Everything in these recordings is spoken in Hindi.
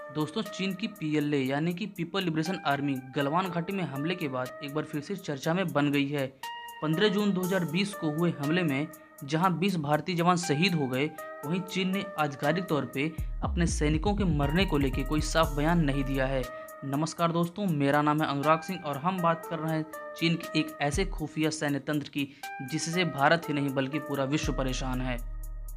दोस्तों, चीन की पीएलए यानी कि पीपल लिबरेशन आर्मी गलवान घाटी में हमले के बाद एक बार फिर से चर्चा में बन गई है। 15 जून 2020 को हुए हमले में जहां 20 भारतीय जवान शहीद हो गए, वहीं चीन ने आधिकारिक तौर पे अपने सैनिकों के मरने को लेकर कोई साफ बयान नहीं दिया है। नमस्कार दोस्तों, मेरा नाम है अनुराग सिंह और हम बात कर रहे हैं चीन के एक ऐसे खुफिया सैन्य तंत्र की जिससे भारत ही नहीं बल्कि पूरा विश्व परेशान है।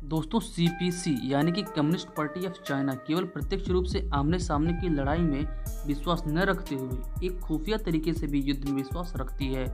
दोस्तों, सीपीसी यानी कि कम्युनिस्ट पार्टी ऑफ चाइना केवल प्रत्यक्ष रूप से आमने सामने की लड़ाई में विश्वास न रखते हुए एक खुफिया तरीके से भी युद्ध में विश्वास रखती है।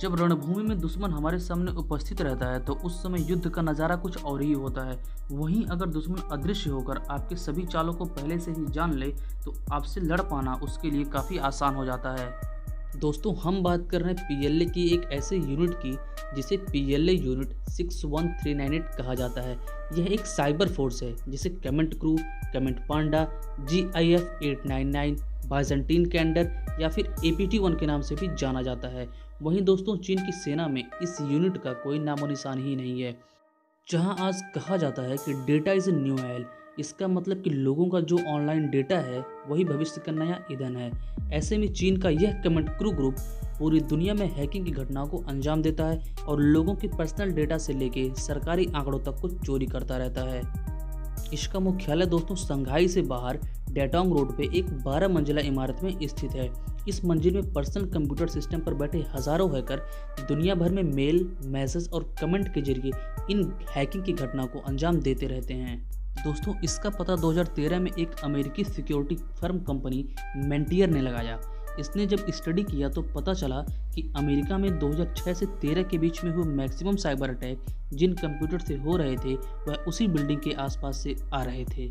जब रणभूमि में दुश्मन हमारे सामने उपस्थित रहता है तो उस समय युद्ध का नज़ारा कुछ और ही होता है। वहीं अगर दुश्मन अदृश्य होकर आपके सभी चालों को पहले से ही जान ले तो आपसे लड़ पाना उसके लिए काफ़ी आसान हो जाता है। दोस्तों, हम बात कर रहे हैं पीएलए की एक ऐसे यूनिट की जिसे पीएलए यूनिट 61398 कहा जाता है। यह एक साइबर फोर्स है जिसे कमेंट क्रू, कमेंट पांडा, GIF 899, बाइजेंटीन कैंडर या फिर APT-1 के नाम से भी जाना जाता है। वहीं दोस्तों, चीन की सेना में इस यूनिट का कोई नामो निशान ही नहीं है। जहां आज कहा जाता है कि data is a new oil, इसका मतलब कि लोगों का जो ऑनलाइन डेटा है वही भविष्य का नया ईंधन है। ऐसे में चीन का यह कमेंट क्रू ग्रुप पूरी दुनिया में हैकिंग की घटनाओं को अंजाम देता है और लोगों के पर्सनल डेटा से लेके सरकारी आंकड़ों तक को चोरी करता रहता है। इसका मुख्यालय दोस्तों शंघाई से बाहर डेटोंग रोड पे एक 12 मंजिला इमारत में स्थित है। इस मंजिल में पर्सनल कंप्यूटर सिस्टम पर बैठे हजारों हैकर दुनिया भर में मेल, मैसेज और कमेंट के जरिए इन हैकिंग की घटना को अंजाम देते रहते हैं। दोस्तों, इसका पता 2013 में एक अमेरिकी सिक्योरिटी फर्म कंपनी मेंटियर ने लगाया। इसने जब स्टडी किया तो पता चला कि अमेरिका में 2006 से 13 के बीच में हुए मैक्सिमम साइबर अटैक जिन कंप्यूटर से हो रहे थे वह उसी बिल्डिंग के आसपास से आ रहे थे।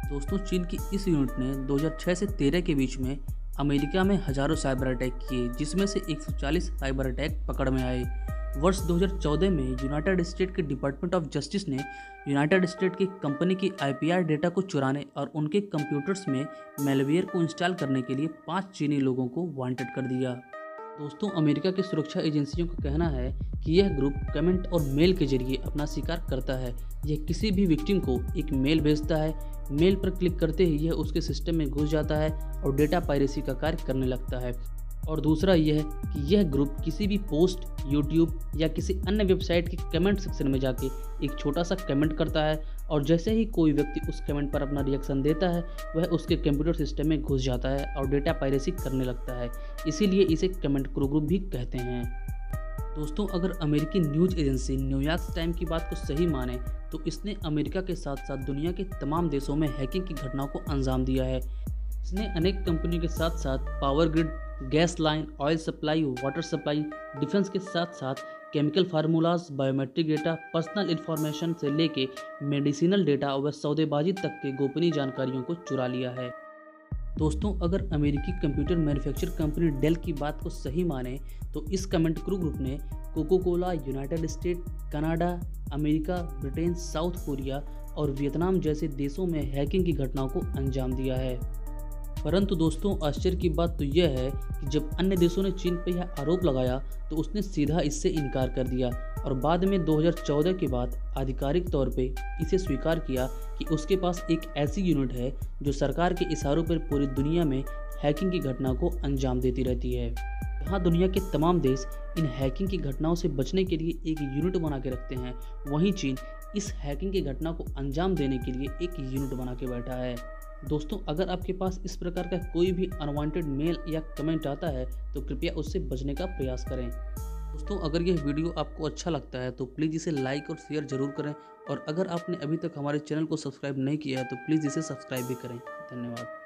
दोस्तों, चीन की इस यूनिट ने 2006 से 13 के बीच में अमेरिका में हजारों साइबर अटैक किए, जिसमें से 140 साइबर अटैक पकड़ में आए। वर्ष 2014 में यूनाइटेड स्टेट के डिपार्टमेंट ऑफ जस्टिस ने यूनाइटेड स्टेट की कंपनी की IPR डेटा को चुराने और उनके कंप्यूटर्स में मैलवेयर को इंस्टॉल करने के लिए 5 चीनी लोगों को वांटेड कर दिया। दोस्तों, अमेरिका की सुरक्षा एजेंसियों का कहना है कि यह ग्रुप कमेंट और मेल के जरिए अपना शिकार करता है। यह किसी भी विक्टिम को एक मेल भेजता है, मेल पर क्लिक करते ही यह उसके सिस्टम में घुस जाता है और डेटा पायरेसी का कार्य करने लगता है। और दूसरा यह कि यह ग्रुप किसी भी पोस्ट, यूट्यूब या किसी अन्य वेबसाइट के कमेंट सेक्शन में जाके एक छोटा सा कमेंट करता है और जैसे ही कोई व्यक्ति उस कमेंट पर अपना रिएक्शन देता है वह उसके कंप्यूटर सिस्टम में घुस जाता है और डेटा पायरेसी करने लगता है। इसीलिए इसे कमेंट क्रू ग्रुप भी कहते हैं। दोस्तों, अगर अमेरिकी न्यूज़ एजेंसी न्यूयॉर्क टाइम की बात को सही माने तो इसने अमेरिका के साथ साथ दुनिया के तमाम देशों में हैकिंग की घटनाओं को अंजाम दिया है। इसने अनेक कंपनियों के साथ साथ power grid, gas line, oil supply, water supply, defence के साथ साथ chemical formulas, biometric data, personal information से लेके मेडिसिनल डेटा व सौदेबाजी तक के गोपनीय जानकारियों को चुरा लिया है। दोस्तों, अगर अमेरिकी कंप्यूटर मैन्युफैक्चर कंपनी डेल की बात को सही माने तो इस कमेंट क्रू ग्रुप ने Coca Cola, United State, Canada, America, Britain, South Korea और वियतनाम जैसे देशों में हैकिंग की घटनाओं को अंजाम दिया है। परंतु दोस्तों, आश्चर्य की बात तो यह है कि जब अन्य देशों ने चीन पर यह आरोप लगाया तो उसने सीधा इससे इनकार कर दिया और बाद में 2014 के बाद आधिकारिक तौर पे इसे स्वीकार किया कि उसके पास एक ऐसी यूनिट है जो सरकार के इशारों पर पूरी दुनिया में हैकिंग की घटना को अंजाम देती रहती है। यहाँ दुनिया के तमाम देश इन हैकिंग की घटनाओं से बचने के लिए एक यूनिट बना के रखते हैं, वहीं चीन इस हैकिंग की घटना को अंजाम देने के लिए एक यूनिट बना के बैठा है। दोस्तों, अगर आपके पास इस प्रकार का कोई भी अनवांटेड मेल या कमेंट आता है तो कृपया उससे बचने का प्रयास करें। दोस्तों, अगर यह वीडियो आपको अच्छा लगता है तो प्लीज़ इसे लाइक और शेयर जरूर करें और अगर आपने अभी तक हमारे चैनल को सब्सक्राइब नहीं किया है तो प्लीज़ इसे सब्सक्राइब भी करें। धन्यवाद।